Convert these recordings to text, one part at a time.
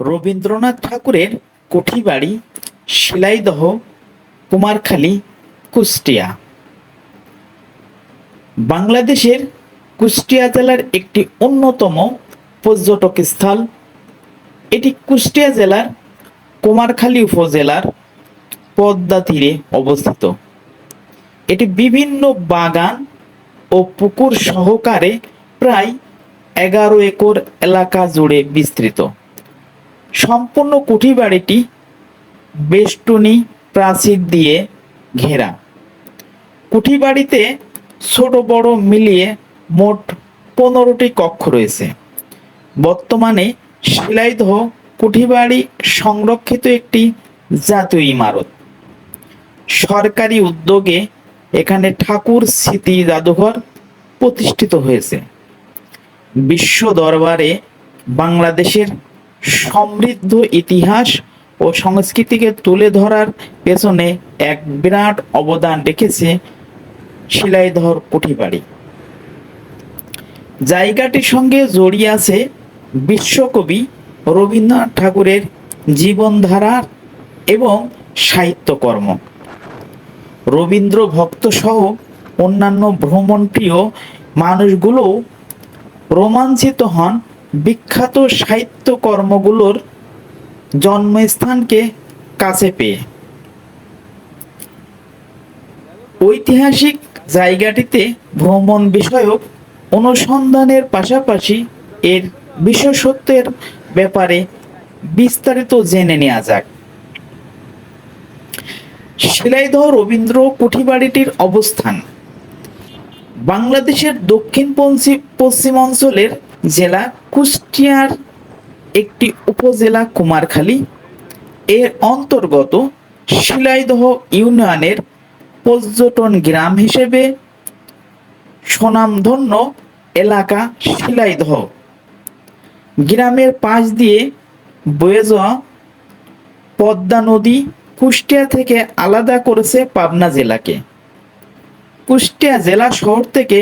রবীন্দ্রনাথ ঠাকুরের কুঠিবাড়ি শিলাইদহ, কুমারখালী, কুষ্টিয়া। বাংলাদেশের কুষ্টিয়া জেলার একটি অন্যতম পর্যটক স্থল। এটি কুষ্টিয়া জেলার কুমারখালী উপজেলার পদ্মা তীরে অবস্থিত। এটি বিভিন্ন বাগান ও পুকুর সহকারে প্রায় 11 একর এলাকা জুড়ে বিস্তৃত। সম্পূর্ণ কুঠিবাড়িটি বেষ্টনী প্রাচীর দিয়ে ঘেরা। কুঠিবাড়িতে ছোট বড় মিলিয়ে মোট 15টি কক্ষ রয়েছে। বর্তমানে শিলাইদহ কুঠিবাড়ি সংরক্ষিত একটি জাতীয় ইমারত। সরকারি উদ্যোগে এখানে ঠাকুর স্মৃতি জাদুঘর প্রতিষ্ঠিত হয়েছে। বিশ্ব দরবারে বাংলাদেশের সমৃদ্ধ ইতিহাস ও সংস্কৃতিকে তুলে ধরার পেছনে এক বিরাট অবদান রেখেছে শিলাইদহর কুঠিবাড়ি। জায়গাটির সঙ্গে জড়িয়ে আছে বিশ্বকবি রবীন্দ্রনাথ ঠাকুরের জীবনধারা এবং সাহিত্যকর্ম। রবীন্দ্র ভক্ত সহ অন্যান্য ভ্রমণপ্রিয় মানুষগুলোও রোমাঞ্চিত হন বিখ্যাত সাহিত্যকর্মগুলোর জন্মস্থানকে কাছে পেয়ে। ঐতিহাসিক জায়গাটিতে ভ্রমণ বিষয়ক অনুসন্ধানের পাশাপাশি এর বিশেষত্বের ব্যাপারে বিস্তারিত জেনে নেওয়া যাক। শিলাইদহ রবীন্দ্র কুঠিবাড়িটির অবস্থান বাংলাদেশের দক্ষিণ পশ্চিমাঞ্চলের জেলা কুষ্টিয়ার একটি উপজেলা কুমারখালী এর অন্তর্গত শিলাইদহ ইউনিয়নের পর্যটন গ্রাম হিসেবে স্বনামধন্য এলাকা শিলাইদহ। গ্রামের পাশ দিয়ে বয়ে যাওয়া পদ্মা নদী কুষ্টিয়া থেকে আলাদা করেছে পাবনা জেলাকে। কুষ্টিয়া জেলা শহর থেকে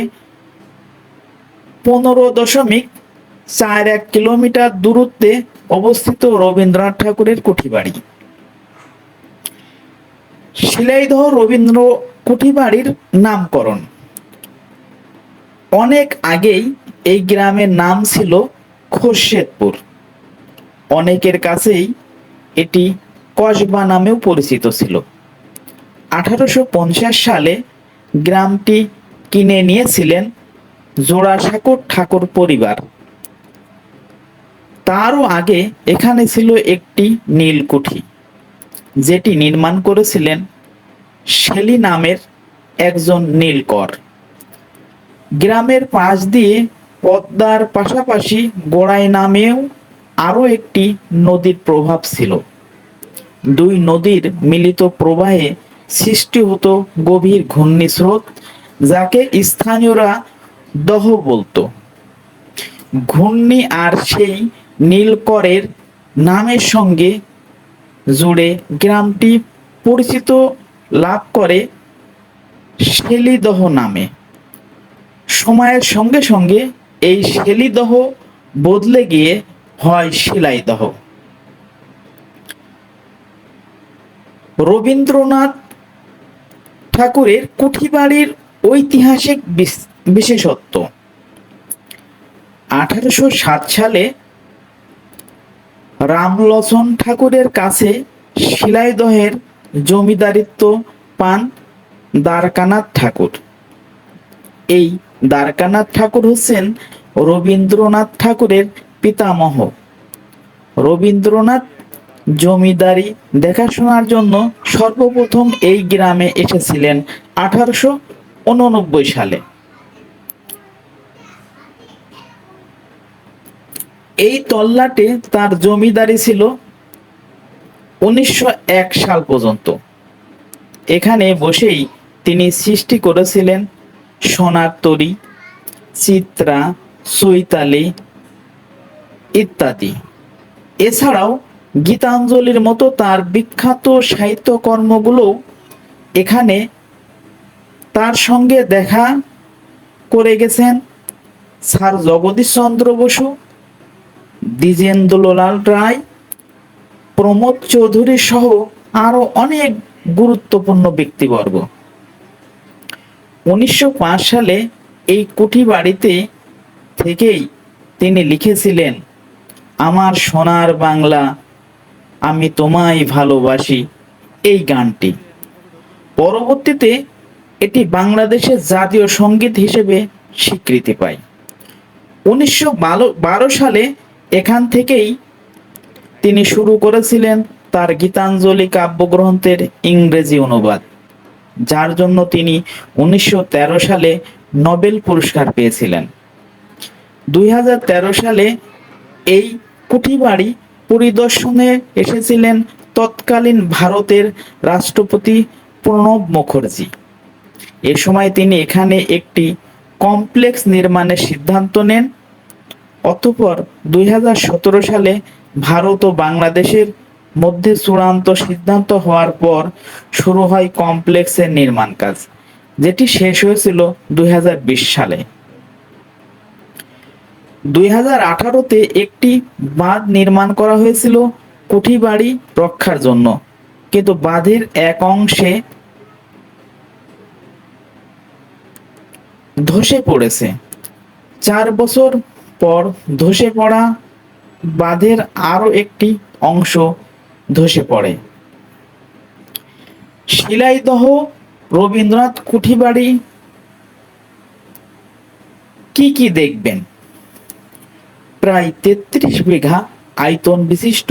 15.41 কিলোমিটার দূরত্বে অবস্থিত রবীন্দ্রনাথ ঠাকুরের কুঠিবাড়ি। শিলাইদহ রবীন্দ্র কুঠিবাড়ির নামকরণ অনেক আগেই এই গ্রামের নাম ছিল খোরশেদপুর। অনেকের কাছেই এটি কসবা নামেও পরিচিত ছিল। 1850 সালে গ্রামটি কিনে নিয়েছিলেন জোড়াসাঁকোর ঠাকুর পরিবার। তারও আগে এখানে ছিল একটি নীলকুঠি, যেটি নির্মাণ করেছিলেন শেলী নামের একজন নীলকর। গ্রামের পাশ দিয়ে পদ্মার পাশাপাশি গোড়াই নামেও আরও একটি নদীর প্রভাব ছিল। দুই নদীর মিলিত প্রবাহে সৃষ্টি হতো গভীর ঘূর্ণিস্রোত, যাকে স্থানীয়রা দহ বলতো। ঘূর্ণি আর সেই নীলকরের নামের সঙ্গে জুড়ে গ্রামটি পরিচিত লাভ করে শেলীদহ নামে। সময়ের সঙ্গে সঙ্গে এই শেলীদহ বদলে গিয়ে হয় শিলাইদহ। রবীন্দ্রনাথ ঠাকুরের কুঠিবাড়ির ঐতিহাসিক বিশেষত্ব 1807 সালে রামলোচন ঠাকুরের কাছে শিলাইদহের জমিদারিত্ব পান দ্বারকানাথ ঠাকুর। এই দ্বারকানাথ ঠাকুর হচ্ছেন রবীন্দ্রনাথ ঠাকুরের পিতামহ। রবীন্দ্রনাথ জমিদারি দেখাশোনার জন্য সর্বপ্রথম এই গ্রামে এসেছিলেন 1889 সালে। এই তল্লাটে তার জমিদারি ছিল 1901 সাল পর্যন্ত। এখানে বসেই তিনি সৃষ্টি করেছিলেন সোনার তরী, চিত্রা, চৈতালি ইত্যাদি। এছাড়াও গীতাঞ্জলির মতো তার বিখ্যাত সাহিত্যকর্মগুলো এখানে তার সঙ্গে দেখা করে গেছেন স্যার জগদীশ চন্দ্র বসু, দ্বিজেন্দ্রলাল রায়, প্রমোদ চৌধুরী সহ আরো অনেক গুরুত্বপূর্ণ ব্যক্তিবর্গ। 1905 সালে এই কুঠি বাড়িতে থেকেই তিনি লিখেছিলেন, আমার সোনার বাংলা, আমি তোমায় ভালোবাসি, এই গানটি। পরবর্তীতে এটি বাংলাদেশের জাতীয় সঙ্গীত হিসেবে স্বীকৃতি পায়। 1912 সালে এখান থেকেই তিনি শুরু করেছিলেন তার গীতাঞ্জলি কাব্যগ্রন্থের ইংরেজি অনুবাদ, যার জন্য তিনি 1913 সালে নোবেল পুরস্কার পেয়েছিলেন। 2013 সালে এই কুঠিবাড়ি পরিদর্শনে এসেছিলেন তৎকালীন ভারতের রাষ্ট্রপতি প্রণব মুখার্জি। এ সময় তিনি এখানে একটি কমপ্লেক্স নির্মাণের সিদ্ধান্ত নেন। অতঃপর 2017 সালে ভারত ও বাংলাদেশের মধ্যে চূড়ান্ত সিদ্ধান্ত হওয়ার পর শুরু হয় কমপ্লেক্সের নির্মাণ কাজ, যেটি শেষ হয়েছিল 2020 সালে। 2018-তে একটি বাঁধ নির্মাণ করা হয়েছিল কুঠিবাড়ি রক্ষার জন্য, কিন্তু বাঁধের এক অংশে ধসে পড়েছে। 4 বছর পর ধসে পড়া বাঁধের আরো একটি অংশ ধসে পড়ে। শিলাইদহ রবীন্দ্রনাথ কুঠিবাড়ি কি কি দেখবেন? প্রায় 33 বিঘা আয়তন বিশিষ্ট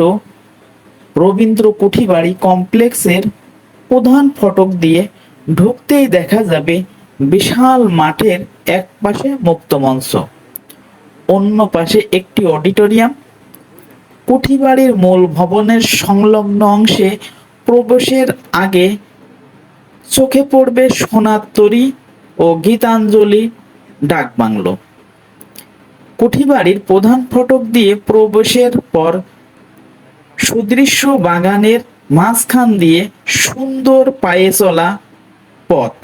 রবীন্দ্র কুঠিবাড়ি কমপ্লেক্সের প্রধান ফটক দিয়ে ঢুকতেই দেখা যাবে বিশাল মাঠের এক পাশে মুক্ত মঞ্চ, অন্য পাশে একটি অডিটোরিয়াম। কুঠিবাড়ির মূল ভবনের সংলগ্ন অংশে প্রবেশের আগে চোখে পড়বে সোনার তরী ও গীতাঞ্জলি ডাকবাংলো। কুঠিবাড়ির প্রধান ফটক দিয়ে প্রবেশের পর সুদৃশ্য বাগানের মাঝখান দিয়ে সুন্দর পায়ে চলা পথ।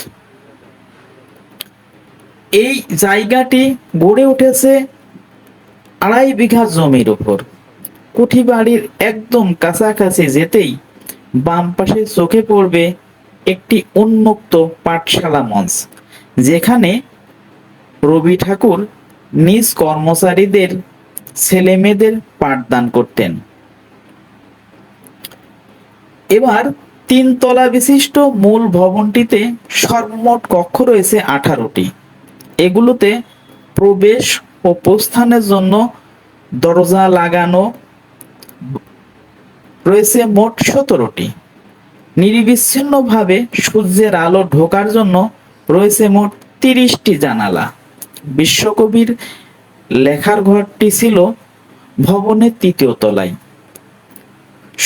এই জায়গাটি গড়ে উঠেছে 2.5 বিঘা জমির উপর। কুঠিবাড়ির একদম কাছাকাছি যেতেই বাম পাশে চোখে পড়বে একটি উন্মুক্ত পাঠশালা মঞ্চ, যেখানে রবি ঠাকুর নিজ কর্মচারীদের ছেলেমেয়েদের পাঠদান করতেন। এবার 3 তলা বিশিষ্ট মূল ভবনটিতে সর্বমোট কক্ষ রয়েছে 18টি। এগুলোতে প্রবেশ ও প্রস্থানের জন্য দরজা লাগানো রয়েছে মোট 17টি। নিরবিচ্ছিন্নভাবে সূর্যের আলো ঢোকার জন্য রয়েছে মোট 30টি জানালা। বিশ্বকবির লেখার ঘরটি ছিল ভবনের 3য় তলায়।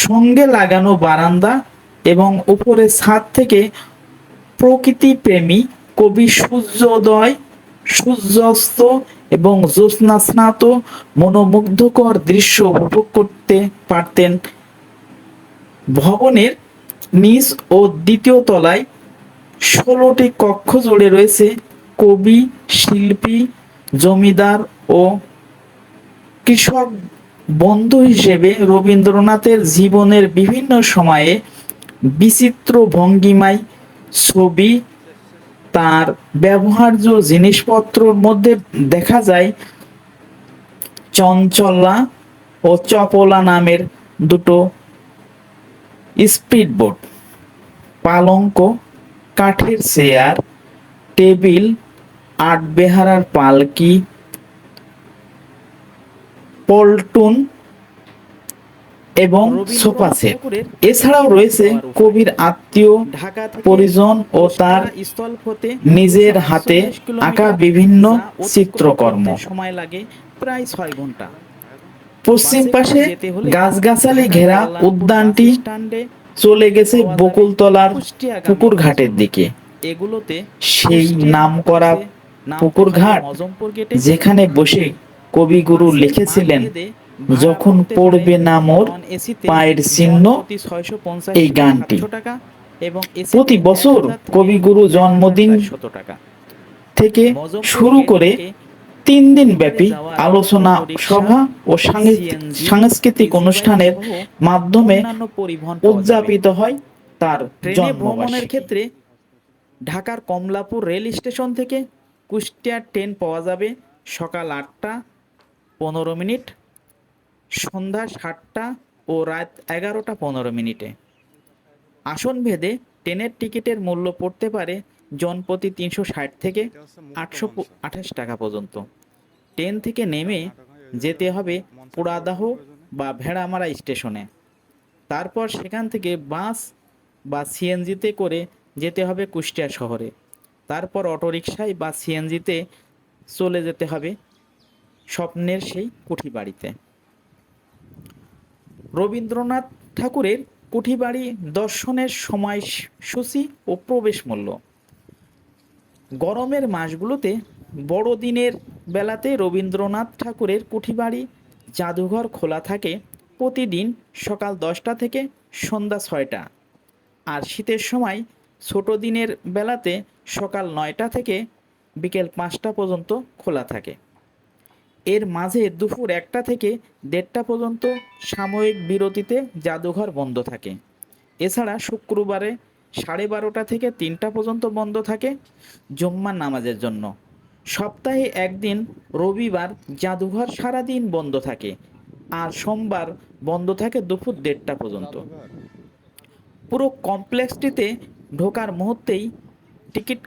সঙ্গে লাগানো বারান্দা এবং উপরে ছাদ থেকে প্রকৃতিপ্রেমী কবি সূর্যোদয়, সূর্যাস্ত এবং জ্যোৎস্নাস্নাত মনোমুগ্ধকর দৃশ্য উপভোগ করতে পারতেন। ভবনের নিচ ও 2য় তলায় 16টি কক্ষ জুড়ে রয়েছে কবি, শিল্পী, জমিদার ও কৃষক বন্ধু হিসেবে রবীন্দ্রনাথের জীবনের বিভিন্ন সময়ে বিচিত্র ভঙ্গিমায় ছবি। তার ব্যবহার্য জিনিসপত্রের মধ্যে দেখা যায় চঞ্চলা ও চপলা নামের 2টো স্পিডবোট, পালঙ্ক, কাঠের চেয়ার, টেবিল, আটবেহারার পালকি, পল্টুন এবং সোফা সেট। এছাড়াও রয়েছে কবির আত্মীয় পরিজন ও তার নিজের হাতে আঁকা বিভিন্ন চিত্রকর্ম। সময় লাগে প্রায় 6 ঘন্টা। পশ্চিম পাশে গাছগাছালি ঘেরা উদ্যানটি চলে গেছে বকুলতলার পুকুর ঘাটের দিকে। এগুলোতে সেই নামকরা পুকুর ঘাট, যেখানে বসে কবিগুরু লিখেছিলেন, যখন পড়বে না মোর পায়ের চিহ্ন, এই গানটি। প্রতি বছর কবিগুরু জন্মদিন থেকে শুরু করে 3 দিন ব্যাপী আলোচনা সভা ও সাংস্কৃতিক অনুষ্ঠানের মাধ্যমে উদযাপিত হয় তার ভ্রমণের ক্ষেত্রে ঢাকার কমলাপুর রেল স্টেশন থেকে কুষ্টিয়ার ট্রেন পাওয়া যাবে সকাল 8টা 15 মিনিট, সন্ধ্যা 7টা ও রাত 11টা 15 মিনিটে। আসন ভেদে ট্রেনের টিকিটের মূল্য পড়তে পারে জনপ্রতি 360 থেকে 828 টাকা পর্যন্ত। ট্রেন থেকে নেমে যেতে হবে পোড়াদাহ বা ভেড়ামারা স্টেশনে। তারপর সেখান থেকে বাস বা সিএনজিতে করে যেতে হবে কুষ্টিয়া শহরে। তারপর অটোরিকশায় বা সিএনজিতে চলে যেতে হবে স্বপ্নের সেই কুঠিবাড়িতে। রবীন্দ্রনাথ ঠাকুরের কুঠিবাড়ি দর্শনের সময়সূচি ও প্রবেশ মূল্য। গরমের মাসগুলোতে বড়দিনের বেলাতে রবীন্দ্রনাথ ঠাকুরের কুঠিবাড়ি জাদুঘর খোলা থাকে প্রতিদিন সকাল 10টা থেকে সন্ধ্যা 6টা, আর শীতের সময় ছোট দিনের বেলাতে সকাল 9টা থেকে বিকেল 5টা পর্যন্ত খোলা থাকে। এর মাঝে দুপুর 1টা থেকে 1:30টা পর্যন্ত সাময়িক বিরতিতে জাদুঘর বন্ধ থাকে। এছাড়া শুক্রবারে 12:30টা থেকে 3টা পর্যন্ত বন্ধ থাকে জুম্মার নামাজের জন্য। সপ্তাহে একদিন রবিবার জাদুঘর সারাদিন বন্ধ থাকে, আর সোমবার বন্ধ থাকে দুপুর 1:30টা পর্যন্ত। পুরো কমপ্লেক্সটিতে ঢোকার মুহূর্তেই টিকিট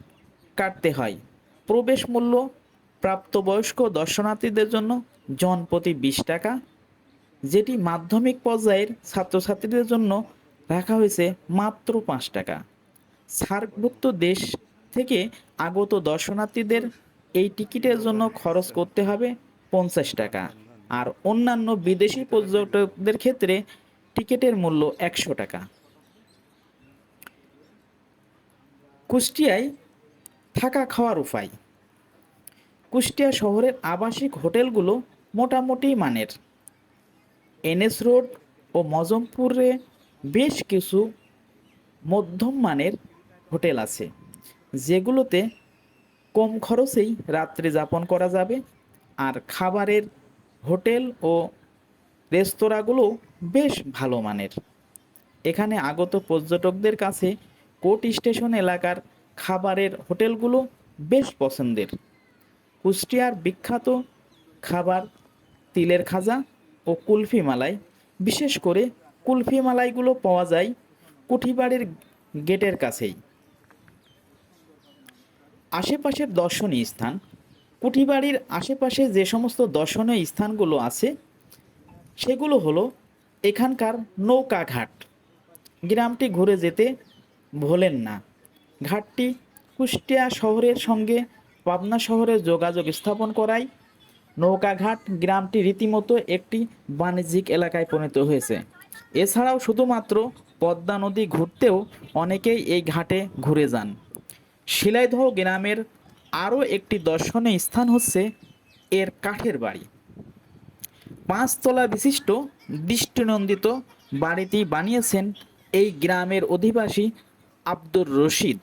কাটতে হয়। প্রবেশ মূল্য প্রাপ্তবয়স্ক দর্শনার্থীদের জন্য জনপ্রতি 20 টাকা, যেটি মাধ্যমিক পর্যায়ের ছাত্রছাত্রীদের জন্য রাখা হয়েছে মাত্র 5 টাকা। সার্কভুক্ত দেশ থেকে আগত দর্শনার্থীদের এই টিকিটের জন্য খরচ করতে হবে 50 টাকা, আর অন্যান্য বিদেশি পর্যটকদের ক্ষেত্রে টিকিটের মূল্য 100 টাকা। কুষ্টিয়ায় থাকা খাওয়ার উপায়। কুষ্টিয়া শহরের আবাসিক হোটেলগুলো মোটামুটি মানের। এনএস রোড ও মজমপুরে বেশ কিছু মধ্যম মানের হোটেল আছে, যেগুলোতে কম খরচেই রাত্রি যাপন করা যাবে, আর খাবারের হোটেল ও রেস্তোরাঁগুলো বেশ ভালো মানের। এখানে আগত পর্যটকদের কাছে কোর্ট স্টেশন এলাকার খাবারের হোটেলগুলো বেশ পছন্দের। কুষ্টিয়ার বিখ্যাত খাবার তিলের খাজা ও কুলফি মালাই। বিশেষ করে কুলফি মালাইগুলো পাওয়া যায় কুঠিবাড়ির গেটের কাছেই। আশেপাশের দর্শনীয় স্থান। কুঠিবাড়ির আশেপাশে যে সমস্ত দর্শনীয় স্থানগুলো আছে সেগুলো হলো এখানকার নৌকা ঘাট। গ্রামটি ঘুরে যেতে ভোলেন না। ঘাটটি কুষ্টিয়া শহরের সঙ্গে পাবনা শহরের যোগাযোগ স্থাপন করায় নৌকাঘাট গ্রামটি রীতিমতো একটি বাণিজ্যিক এলাকায় পরিণত হয়েছে। এছাড়াও শুধুমাত্র পদ্মা নদী ঘুরতেও অনেকেই এই ঘাটে ঘুরে যান। শিলাইদহ গ্রামের আরও একটি দর্শনীয় স্থান হচ্ছে এর কাঠের বাড়ি। 5 তলা বিশিষ্ট দৃষ্টিনন্দিত বাড়িটি বানিয়েছেন এই গ্রামের অধিবাসী আব্দুর রশিদ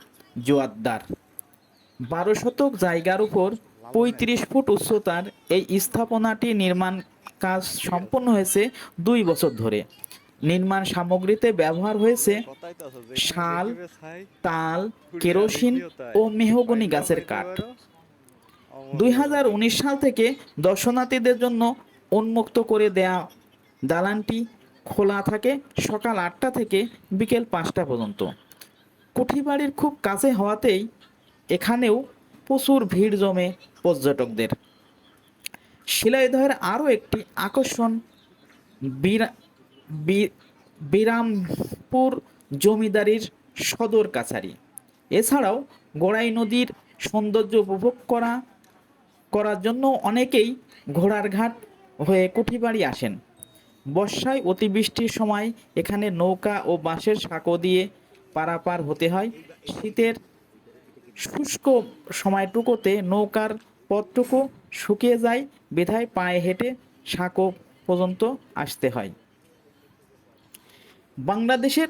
জোয়াদ্দার। 12 শতক জায়গার উপর 35 ফুট উচ্চতার এই স্থাপনাটি নির্মাণ কাজ সম্পন্ন হয়েছে 2 বছর ধরে। নির্মাণ সামগ্রীতে ব্যবহার হয়েছে শাল, তাল, কেরোসিন ও মেহগনি গাছের কাঠ। 2019 সাল থেকে দর্শনার্থীদের জন্য উন্মুক্ত করে দেয়া দালানটি খোলা থাকে সকাল 8টা থেকে বিকেল 5টা পর্যন্ত। কুঠিবাড়ির খুব কাছে হওয়াতেই এখানেও প্রচুর ভিড় জমে পর্যটকদের। শিলাইদহের আরও একটি আকর্ষণ বিরামপুর জমিদারির সদর কাছারি। এছাড়াও গড়াই নদীর সৌন্দর্য উপভোগ করার জন্য অনেকেই ঘোড়ার ঘাট হয়ে কুঠিবাড়ি আসেন। বর্ষায় অতিবৃষ্টির সময় এখানে নৌকা ও বাঁশের সাঁকো দিয়ে পারাপার হতে হয়। শীতের শুষ্ক সময়টুকুতে নৌকার পথটুকু শুকিয়ে যায়, বিধায় পায়ে হেঁটে সাঁকো পর্যন্ত আসতে হয়। বাংলাদেশের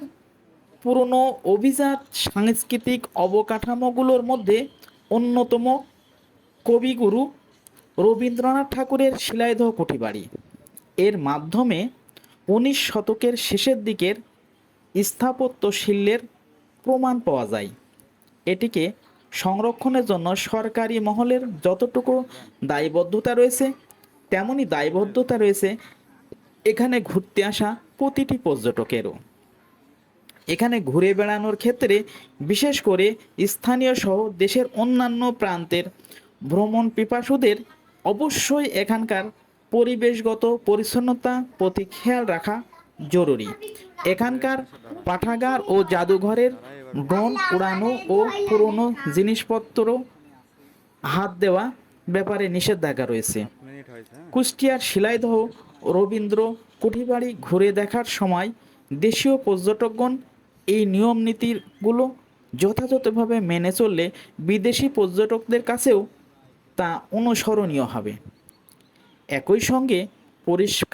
পুরনো অভিজাত সাংস্কৃতিক অবকাঠামোগুলোর মধ্যে অন্যতম কবিগুরু রবীন্দ্রনাথ ঠাকুরের শিলাইদহ কুঠিবাড়ি, এর মাধ্যমে 19 শতকের শেষের দিকের স্থাপত্য শিল্পের প্রমাণ পাওয়া যায়। এটিকে সংরক্ষণের জন্য সরকারি মহলের যতটুকু দায়বদ্ধতা রয়েছে, তেমনি দায়বদ্ধতা রয়েছে এখানে ঘুরতে আসা প্রতিটি পর্যটকেরও। এখানে ঘুরে বেড়ানোর ক্ষেত্রে বিশেষ করে স্থানীয় সহ দেশের অন্যান্য প্রান্তের ভ্রমণ পিপাসুদের অবশ্যই এখানকার পরিবেশগত পরিচ্ছন্নতা প্রতি খেয়াল রাখা জরুরি। এখানকার পাঠাগার ও জাদুঘরের ড্রোন উড়ানো ও পুরনো জিনিসপত্র হাত দেওয়া ব্যাপারে নিষেধাজ্ঞা রয়েছে। কুষ্টিয়ার শিলাইদহ রবীন্দ্র কুঠিবাড়ি ঘুরে দেখার সময় দেশীয় পর্যটকগণ এই নিয়ম নীতিগুলো যথাযথভাবে মেনে চললে বিদেশি পর্যটকদের কাছেও তা অনুসরণীয় হবে। একই সঙ্গে পরিষ্কার